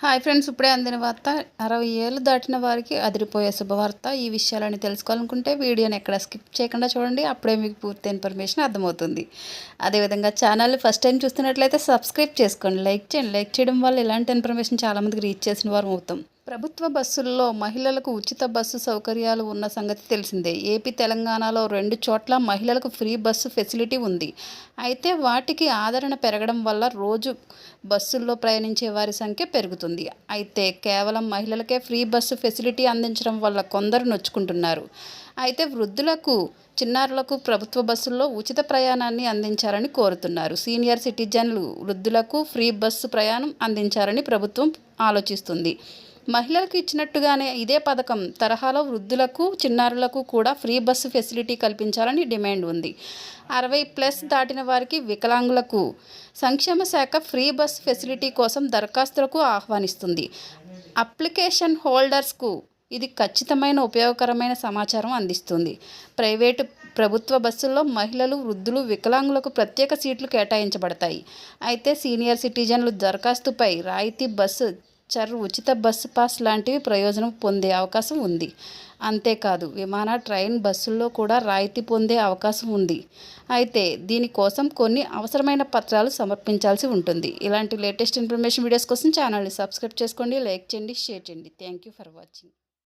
Hi friends, ఇప్పుడే అందిన వార్త. 60 ఏళ్ళు దాటిన వారికి అదిరిపోయే శుభవార్త. ఈ విషయాలని తెలుసుకోవాలనుకుంటే వీడియోని ఎక్కడ స్కిప్ చేయకుండా చూడండి. అప్పుడే మీకు పూర్తి ఇన్ఫర్మేషన్ అర్థమవుతుంది. అదేవిధంగా ఛానల్ని ఫస్ట్ టైం చూస్తున్నట్లయితే సబ్స్క్రైబ్ చేసుకోండి, లైక్ చేయండి. లైక్ చేయడం వల్ల ఇలాంటి ఇన్ఫర్మేషన్ చాలామందికి రీచ్ చేసిన వారు అవుతాం. ప్రభుత్వ బస్సుల్లో మహిళలకు ఉచిత బస్సు సౌకర్యాలు ఉన్న సంగతి తెలిసిందే. ఏపీ, తెలంగాణలో 2 చోట్ల మహిళలకు ఫ్రీ బస్సు ఫెసిలిటీ ఉంది. అయితే వాటికి ఆదరణ పెరగడం వల్ల రోజు బస్సుల్లో ప్రయాణించే వారి సంఖ్య పెరుగుతుంది. అయితే కేవలం మహిళలకే ఫ్రీ బస్సు ఫెసిలిటీ అందించడం వల్ల కొందరు నొచ్చుకుంటున్నారు. అయితే వృద్ధులకు, చిన్నారులకు ప్రభుత్వ బస్సుల్లో ఉచిత ప్రయాణాన్ని అందించాలని కోరుతున్నారు. సీనియర్ సిటిజన్లు, వృద్ధులకు ఫ్రీ బస్సు ప్రయాణం అందించాలని ప్రభుత్వం ఆలోచిస్తుంది. మహిళలకు ఇచ్చినట్టుగానే ఇదే పథకం తరహాలో వృద్ధులకు, చిన్నారులకు కూడా ఫ్రీ బస్సు ఫెసిలిటీ కల్పించాలని డిమాండ్ ఉంది. 60+ దాటిన వారికి, వికలాంగులకు సంక్షేమ శాఖ ఫ్రీ బస్ ఫెసిలిటీ కోసం దరఖాస్తులకు ఆహ్వానిస్తుంది. అప్లికేషన్ హోల్డర్స్కు ఇది ఖచ్చితమైన, ఉపయోగకరమైన సమాచారం అందిస్తుంది. ప్రైవేటు, ప్రభుత్వ బస్సుల్లో మహిళలు, వృద్ధులు, వికలాంగులకు ప్రత్యేక సీట్లు కేటాయించబడతాయి. అయితే సీనియర్ సిటిజన్లు దరఖాస్తుపై రాయితీ బస్సు ఉచిత బస్సు పాస్ లాంటివి ప్రయోజనం పొందే అవకాశం ఉంది. అంతేకాదు విమాన, ట్రైన్ బస్సుల్లో కూడా రాయితీ పొందే అవకాశం ఉంది. అయితే దీనికోసం కొన్ని అవసరమైన పత్రాలు సమర్పించాల్సి ఉంటుంది. ఇలాంటి లేటెస్ట్ ఇన్ఫర్మేషన్ వీడియోస్ కోసం ఛానల్ని సబ్స్క్రైబ్ చేసుకోండి, లైక్ చేయండి, షేర్ చేయండి. Thank you for watching.